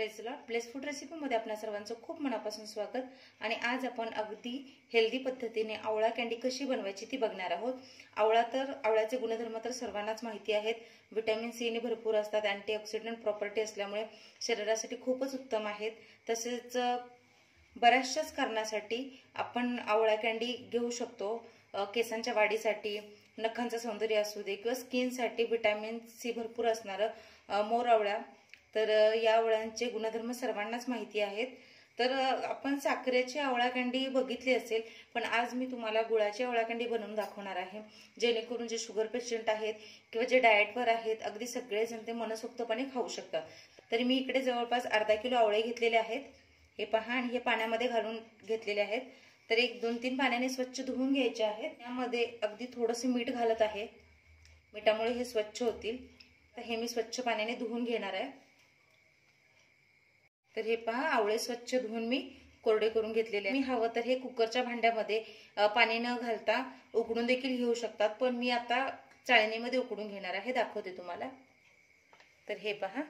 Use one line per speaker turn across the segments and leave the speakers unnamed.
Place food रेसिपीमध्ये आपल्या सर्वांचं खूप मनापासून स्वागत। आणि आज आपण अगदी हेल्दी पद्धतीने आवळा कँडी कशी बनवायची ती बघणार आहोत। आवळ्याचे गुणधर्म तर सर्वांनाच माहिती आहेत। व्हिटॅमिन सी ने भरपूर असतात, अँटीऑक्सिडंट प्रॉपर्टी असल्यामुळे शरीरासाठी खूपच उत्तम आहेत। तसेच बऱ्याचशाच कारणासाठी आपण आवळा कँडी घेऊ शकतो। केसांच्या वाढीसाठी, नखांचं सौंदर्य असू दे किंवा स्किनसाठी व्हिटॅमिन सी भरपूर असणारं मोर आवळा, तर या आवळ्यांचे गुणधर्म सर्वांनाच माहिती आहेत। तर आपण साखरेची आवळा कँडी बघितली असेल, पण आज मी तुम्हाला गुळाची आवळा कँडी बनवून दाखवणार आहे, जेणेकरून जे शुगर पेशंट आहेत किंवा जे डाएटवर आहेत अगदी सगळेजण ते मनसोक्तपणे खाऊ शकतात। तरी मी इकडे जवळपास अर्धा किलो आवळे घेतलेले आहेत, हे पहा, आणि हे पाण्यामध्ये घालून घेतलेले आहेत। तर 1-2-3 पाण्याने स्वच्छ धुवून घ्यायचे आहेत। यामध्ये अगदी थोडंसं मीठ घालत आहे, मिठामुळे हे स्वच्छ होतील। तर हे मी स्वच्छ पाण्याने धुवून घेणार आहे। तर हे पहा, आवळे स्वच्छ धुवून मी कोरडे करून घेतलेले आहे। मी हवं तर हे कुकरच्या भांड्यामध्ये पाणी न घालता उकडून देखील घेऊ शकतात, पण मी आता चाळणीमध्ये उकडून घेणार आहे, दाखवते तुम्हाला। तर हे पहा,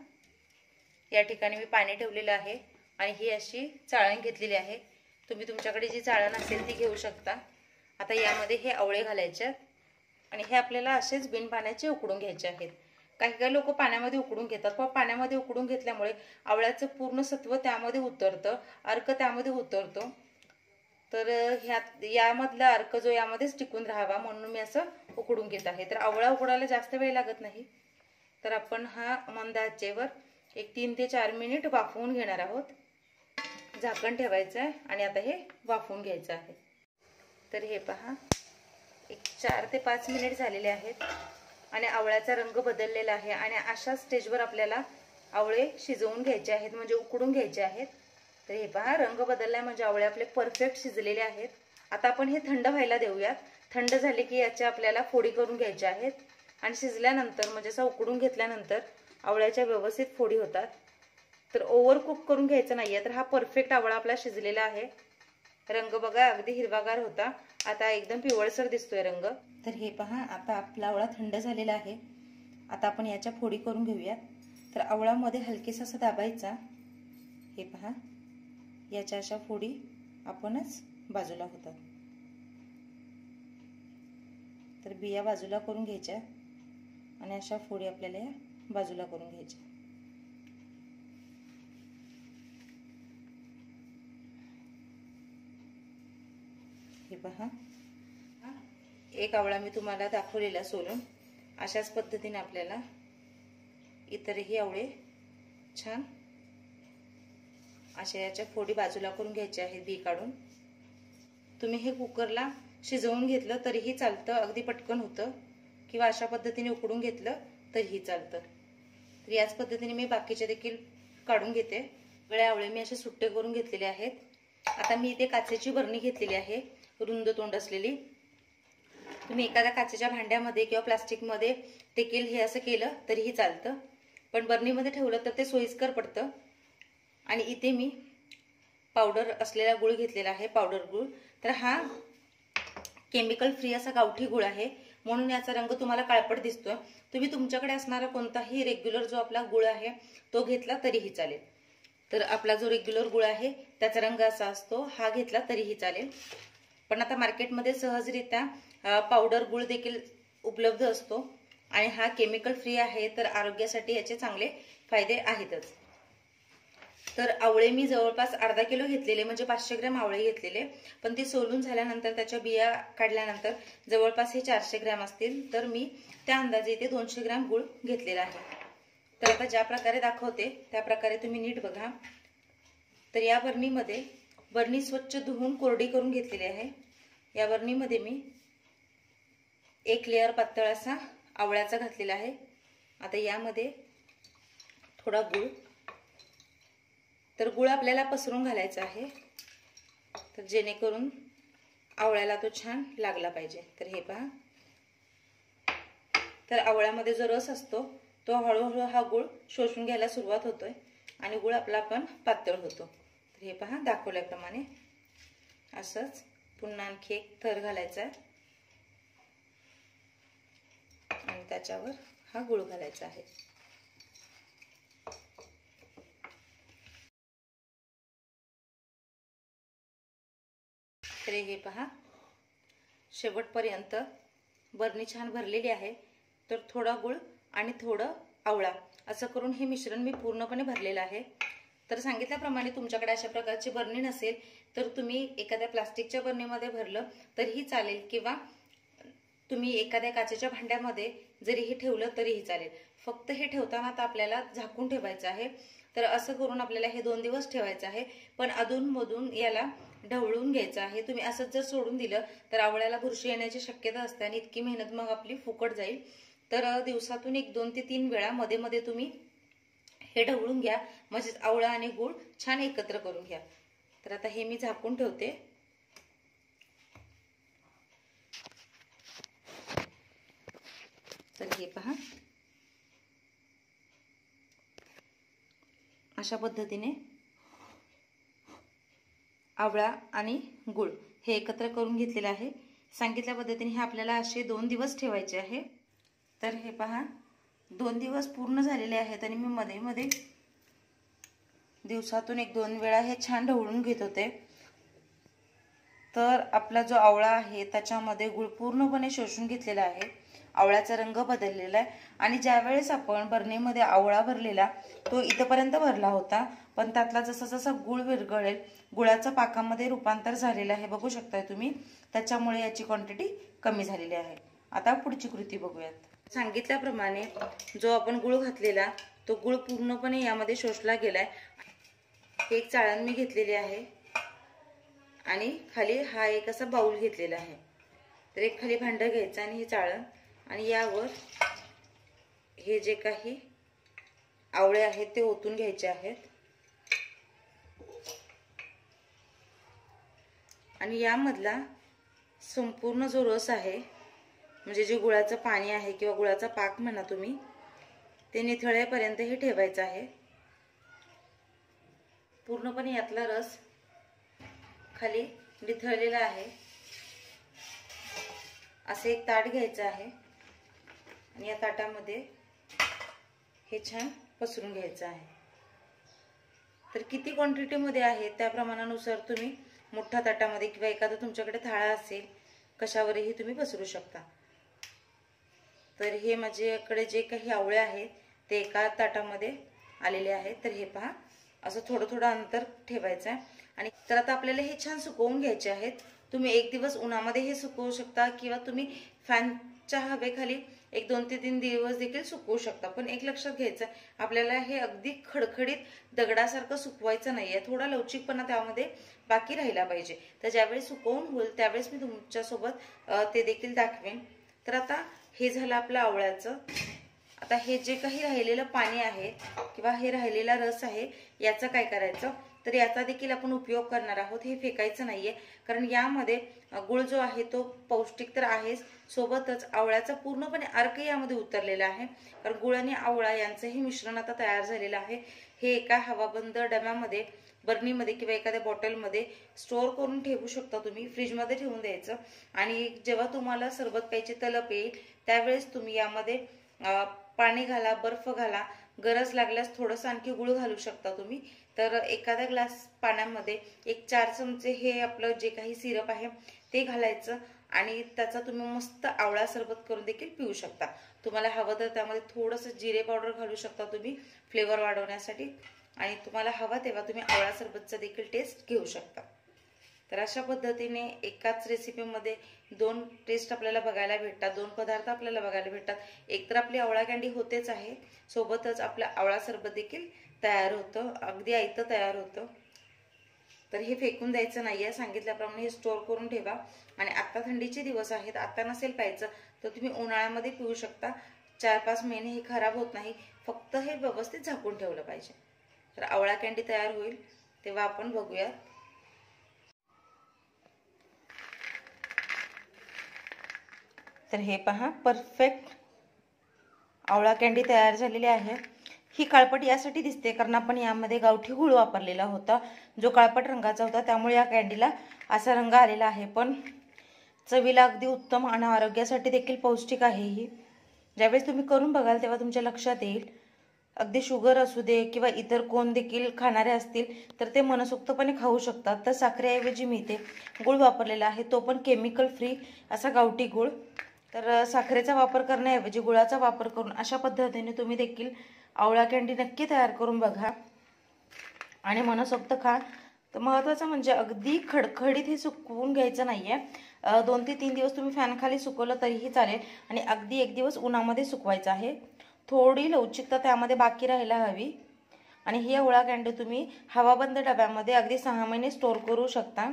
या ठिकाणी मी पाणी ठेवलेलं आहे आणि ही अशी चाळण घेतलेली आहे। तुम्ही तुमच्याकडे जी चाळण असेल ती घेऊ शकता। आता यामध्ये हे आवळे घालायचे आणि हे आपल्याला असेच बिन पाण्याचे उकडून घ्यायचे आहेत। काही लोक पाण्यामध्ये उकडून घेतात, पण पाण्यामध्ये उकडून घेतल्यामुळे आवळ्याचं पूर्ण सत्व त्यामध्ये उतरतं, अर्क त्यामध्ये उतरतो। तर यामधला अर्क जो यामध्येच टिकून राहावा म्हणून मी असं उकडून घेत आहे। तर आवळा उकडायला जास्त वेळ लागत नाही, तर आपण हा मंद आचेवर 3 ते 4 मिनिट वाफवून घेणार आहोत। झाकण ठेवायचं आहे आणि आता हे वाफवून घ्यायचं आहे। तर हे पहा, 4 ते 5 मिनिट झालेले आहेत आणि आवळ्याचा रंग बदललेला आहे। आणि अशा स्टेजवर आपल्याला आवळे शिजवून घ्यायचे आहेत, म्हणजे उकडून घ्यायचे आहेत। तर हे पहा, रंग बदललाय म्हणजे आवळे आपले परफेक्ट शिजलेले आहेत। आता आपण हे थंड व्हायला देऊयात। थंड झाले की याच्या आपल्याला फोडी करून घ्यायच्या आहेत आणि शिजल्यानंतर म्हणजे असं उकडून घेतल्यानंतर आवळ्याच्या व्यवस्थित फोडी होतात। तर ओव्हर कुक करून घ्यायचं नाहीये। तर हा परफेक्ट आवळा आपला शिजलेला आहे। रंग बघा, अगदी हिरवागार होता, आता एकदम पिवळसर दिसतोय रंग। तर हे पहा, आता आपला आवळा थंड झालेला आहे। आता आपण याच्या फोडी करून घेऊया। तर आवळामध्ये हलकेसा असा दाबायचा, हे पहा, याच्या अशा फोडी आपणच बाजूला होतात। तर बिया बाजूला करून घ्यायच्या आणि अशा फोडी आपल्याला या बाजूला करून घ्यायच्या। हे पहा, एक आवळा मी तुम्हाला दाखवलेला सोलून, अशाच पद्धतीने आपल्याला इतरही आवळे छान अशा याच्या फोडी बाजूला करून घ्यायच्या आहेत, बी काढून। तुम्ही हे कुकरला शिजवून घेतलं तरीही चालतं, अगदी पटकन होतं, किंवा अशा पद्धतीने उकडून घेतलं तरीही चालतं। तर याच पद्धतीने मी बाकीचे देखील काढून घेते। सगळे आवळे मी असे सुट्टे करून घेतलेले आहेत। आता मी इथे काचेची बरणी घेतलेली आहे, रुंद तोंड असलेली। तुम्ही एखाद्या काचेच्या भांड्यामध्ये किंवा प्लास्टिकमध्ये देखील हे असं केलं तरीही चालतं, पण बरणीमध्ये ठेवलं तर ते सोयीस्कर पडतं। आणि इथे मी पावडर असलेला गुळ घेतलेला आहे, पावडर गुळ। तर हा केमिकल फ्री असा गावठी गुळ आहे, म्हणून याचा रंग तुम्हाला काळपट दिसतोय। तुम्ही तुमच्याकडे असणारा कोणताही रेग्युलर जो आपला गुळ आहे तो घेतला तरीही चालेल। तर आपला जो रेग्युलर गुळ आहे त्याचा रंग असा असतो, हा घेतला तरीही चालेल। पण आता मार्केटमध्ये सहजरित्या पावडर गुळ देखील उपलब्ध असतो आणि हा केमिकल फ्री आहे, तर आरोग्यासाठी याचे चांगले फायदे आहेतच। तर आवळे मी जवळपास अर्धा किलो घेतलेले, म्हणजे 500 ग्रॅम आवळे घेतलेले, पण ते सोलून झाल्यानंतर त्याच्या बिया काढल्यानंतर जवळपास हे 400 ग्रॅम असतील। तर मी त्या अंदाजे इथे 200 ग्रॅम गुळ घेतलेला आहे। तर आता ज्या प्रकारे दाखवते त्या प्रकारे तुम्ही नीट बघा। तर या बरणी स्वच्छ धुवून कोरडी करून घेतलेली आहे। या बरणीमध्ये मी 1 लेअर पातळ असा आवळ्याचा घातलेला आहे। आता यामध्ये थोडा गुळ, तर गुळ आपल्याला पसरून घालायचा आहे, तर जेणेकरून आवळ्याला तो छान लागला पाहिजे। तर हे पहा, तर आवळ्यामध्ये जो रस असतो तो हळूहळू हा गुळ शोषून घ्यायला सुरुवात होतोय आणि गुळ आपला पण पातळ होतो। तर हे पहा, दाखवल्याप्रमाणे असंच पुन्हा आणखी एक थर घालायचा आहे आणि त्याच्यावर हा गुळ घालायचा आहे। तर हे पहा, शेवटपर्यंत बरणी छान भरलेली आहे. तर थोडा गुळ आणि थोडं आवळा असं करून हे मिश्रण मी पूर्णपणे भरलेलं आहे. तर सांगितल्याप्रमाणे तुमच्याकडे अशा प्रकारची बरणी नसेल तर तुम्ही एखाद्या प्लास्टिकच्या बरणीमध्ये भरलं तरीही चालेल, किंवा तुम्ही एखाद्या काचेच्या भांड्यामध्ये जरीही ठेवलं तरीही चालेल. फक्त हे ठेवताना आता आपल्याला झाकून ठेवायचं आहे. तर असं करून आपल्याला हे 2 दिवस ठेवायचं आहे. पण अधूनमधून याला ढवळून घ्यायचं आहे. तुम्ही असंच जर सोडून दिलं तर आवळ्याला बुरशी येण्याची शक्यता असते आणि इतकी मेहनत मग आपली फुकट जाईल. तर दिवसातून 1-2 ते 3 वेळा मध्ये मध्ये तुम्ही हे ढवळून घ्या. म्हणजे आवळा आणि गूळ छान एकत्र करून घ्या. तर आता हे मी झाकून ठेवते. तर हे पहा, अशा पद्धतीने आवळा आणि गूळ हे एकत्र करून घेतलेले आहे. सांगितल्या पद्धतीने हे आपल्याला असे 2 दिवस ठेवायचे आहे. तर हे पहा, 2 दिवस पूर्ण झालेले आहेत आणि मी मध्ये मध्ये दिवसातून 1-2 वेळा हे छान ढवळून घेत होते. तर आपला जो आवळा आहे त्याच्यामध्ये गूळ पूर्णपणे शोषून घेतलेला आहे. आवळ्याचा रंग बदललेला आहे आणि ज्यावेळेस आपण बरणीमध्ये आवळा भरलेला तो इथपर्यंत भरला होता, पण त्यातला जसा जसा गूळ विरघळेल गुळाचा पाकामध्ये रूपांतर झालेलं आहे. बघू शकताय तुम्ही. त्याच्यामुळे याची क्वांटिटी कमी झालेली आहे. आता पुढची कृती बघूयात. सांगितल्याप्रमाणे जो आपण गूळ घातलेला तो गूळ पूर्णपणे यामध्ये शोषला गेलाय. एक चाळण मी घेतलेली आहे आणि खाली हा एक असा बाउल घेतलेला आहे. तर एक खाली भांडं घ्यायचं आणि हे चाळण, आणि यावर हे जे काही आवळे आहेत ते ओतून घ्यायचे आहेत. आणि यामधला संपूर्ण जो रस आहे, म्हणजे जे गुळाचं पाणी आहे किंवा गुळाचा पाक म्हणा तुम्ही, ते निथळेपर्यंत हे ठेवायचं आहे. पूर्णपणे यातला रस खाली निथळलेला आहे. असे एक ताट घ्यायचं आहे आणि या ताटामध्ये हे छान पसरून घ्यायचं आहे. तर किती क्वांटिटीमध्ये आहे त्या प्रमाणानुसार तुम्ही मोठ्या ताटामध्ये किंवा एखादा तुमच्याकडे थाळा असेल कशावरही तुम्ही पसरू शकता. तर हे माझ्याकडे जे काही आवळे आहेत ते एका ताटामध्ये आलेले आहेत. तर हे पहा, असं थोडं थोडं अंतर ठेवायचं आहे. आणि तर आता आपल्याला हे छान सुकवून घ्यायचे आहेत. तुम्ही 1 दिवस उन्हामध्ये हे सुकवू शकता किंवा तुम्ही फॅनच्या हवेखाली 1-2 ते 3 दिवस देखील सुकवू शकता. पण एक लक्षात घ्यायचं, आपल्याला हे अगदी खडखडीत दगडासारखं सुकवायचं नाहीये. थोडा लवचिकपणा त्यामध्ये बाकी राहिला पाहिजे. तर ज्यावेळी सुकवून होईल त्यावेळेस मी तुमच्यासोबत ते देखील दाखवेन. तर आता हे झालं आपलं आवळ्याचं. आता हे जे काही राहिलेलं पाणी आहे किंवा हे राहिलेला रस आहे याचं काय करायचं, तर याचा देखील आपण उपयोग करणार आहोत. हे फेकायचं नाहीये, कारण यामध्ये गुळ जो आहे तो पौष्टिक तर आहेच, सोबतच आवळ्याचा पूर्णपणे अर्क यामध्ये उतरलेला आहे. कारण गुळ आणि आवळा यांचंही मिश्रण आता तयार झालेलं आहे. हे एका हवाबंद डब्यामध्ये, बरणीमध्ये किंवा एखाद्या बॉटलमध्ये स्टोअर करून ठेवू शकता तुम्ही. फ्रीजमध्ये ठेवून द्यायचं आणि जेव्हा तुम्हाला सरबत प्यायची तलप येईल त्यावेळेस तुम्ही यामध्ये पाणी घाला, बर्फ घाला, गरज लागल्यास थोडंसं आणखी गुळ घालू शकता तुम्ही. तर एखाद्या ग्लास पाण्यामध्ये 1-4 चमचे हे आपलं जे काही सिरप आहे ते घालायचं आणि त्याचा तुम्ही मस्त आवळा सरबत करून देखील पिऊ शकता. तुम्हाला हवं तर त्यामध्ये थोडंसं जिरे पावडर घालू शकता तुम्ही फ्लेवर वाढवण्यासाठी, आणि तुम्हाला हवा तेव्हा तुम्ही आवळा सरबतचा देखील टेस्ट घेऊ शकता. तर अशा पद्धतीने एकाच रेसिपीमध्ये 2 टेस्ट आपल्याला बघायला भेटतात, 2 पदार्थ आपल्याला बघायला भेटतात. एक तर आपली आवळा कँडी होतेच आहे, सोबतच आपला आवळा सरबत देखील तयार होतं, अगदी आयतं तयार होतं. तर हे फेकून द्यायचं नाहीये. सांगितल्याप्रमाणे हे स्टोअर करून ठेवा. आणि आता थंडीचे दिवस आहेत, आता नसेल प्यायचं तर तुम्ही उन्हाळ्यामध्ये पिऊ शकता. 4-5 महिने हे खराब होत नाही, फक्त हे व्यवस्थित झाकून ठेवलं पाहिजे. तर आवळा कँडी तयार होईल तेव्हा आपण बघूया. तर हे पहा, परफेक्ट आवळा कँडी तयार झालेली आहे. ही काळपट यासाठी दिसते कारण आपण यामध्ये गावठी गूळ वापरलेला होता, जो काळपट रंगाचा होता, त्यामुळे या कँडीला असा रंग आलेला आहे. पण चवीला अगदी उत्तम आणि आरोग्यासाठी देखील पौष्टिक आहे ही. ज्यावेळेस तुम्ही करून बघाल तेव्हा तुमच्या लक्षात येईल. अगदी शुगर असू दे किंवा इतर कोण देखील खाणारे असतील तर ते मनसोक्तपणे खाऊ शकतात. तर साखरेऐवजी मी इथे गुळ वापरलेला आहे, तो पण केमिकल फ्री असा गावठी गुळ. तर साखरेचा वापर करण्याऐवजी गुळाचा वापर करून अशा पद्धतीने तुम्ही देखील आवळा कँडी नक्की तयार करून बघा आणि मनसोक्त खा. तर महत्त्वाचं म्हणजे अगदी खडखडीत हे सुकवून घ्यायचं नाही आहे. 2 ते 3 दिवस तुम्ही फॅनखाली सुकवलं तरीही चालेल आणि अगदी 1 दिवस उन्हामध्ये सुकवायचं आहे. थोडी लवचिकता त्यामध्ये बाकी राहायला हवी. आणि ही आवळा कँडी तुम्ही हवाबंद डब्यामध्ये अगदी 6 महिने स्टोअर करू शकता.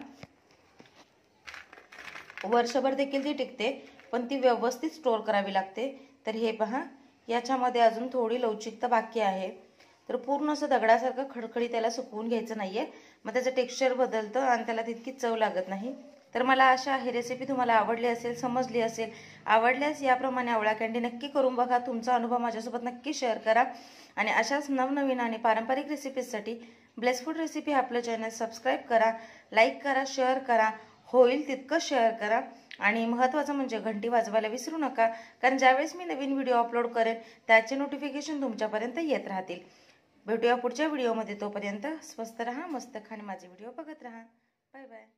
वर्षभर देखील ती टिकते, पण ती व्यवस्थित स्टोअर करावी लागते. तर हे पहा, याच्यामध्ये अजून थोडी लवचिकता बाकी आहे. तर पूर्ण असं दगडासारखं खडखडी त्याला सुकवून घ्यायचं नाहीये, मग त्याचं टेक्स्चर बदलतं आणि त्याला तितकी चव लागत नाही. तर मला आशा आहे रेसिपी तुम्हाला आवडली असेल, समजली असेल. आवडल्यास याप्रमाणे आवळा कँडी नक्की करून बघा. तुमचा अनुभव माझ्यासोबत नक्की शेअर करा आणि अशाच नवनवीन आणि पारंपरिक रेसिपीजसाठी ब्लेस फूड रेसिपी आपलं चॅनल सबस्क्राईब करा, लाईक करा, शेअर करा, होईल तितकं शेअर करा आणि महत्त्वाचं म्हणजे घंटी वाजवायला विसरू नका, कारण ज्यावेळेस मी नवीन व्हिडिओ अपलोड करेन त्याचे नोटिफिकेशन तुमच्यापर्यंत येत राहतील. भेटूया पुढच्या व्हिडिओमध्ये. तोपर्यंत स्वस्त रहा, मस्त खा आणि माझे व्हिडिओ बघत रहा. Bye bye.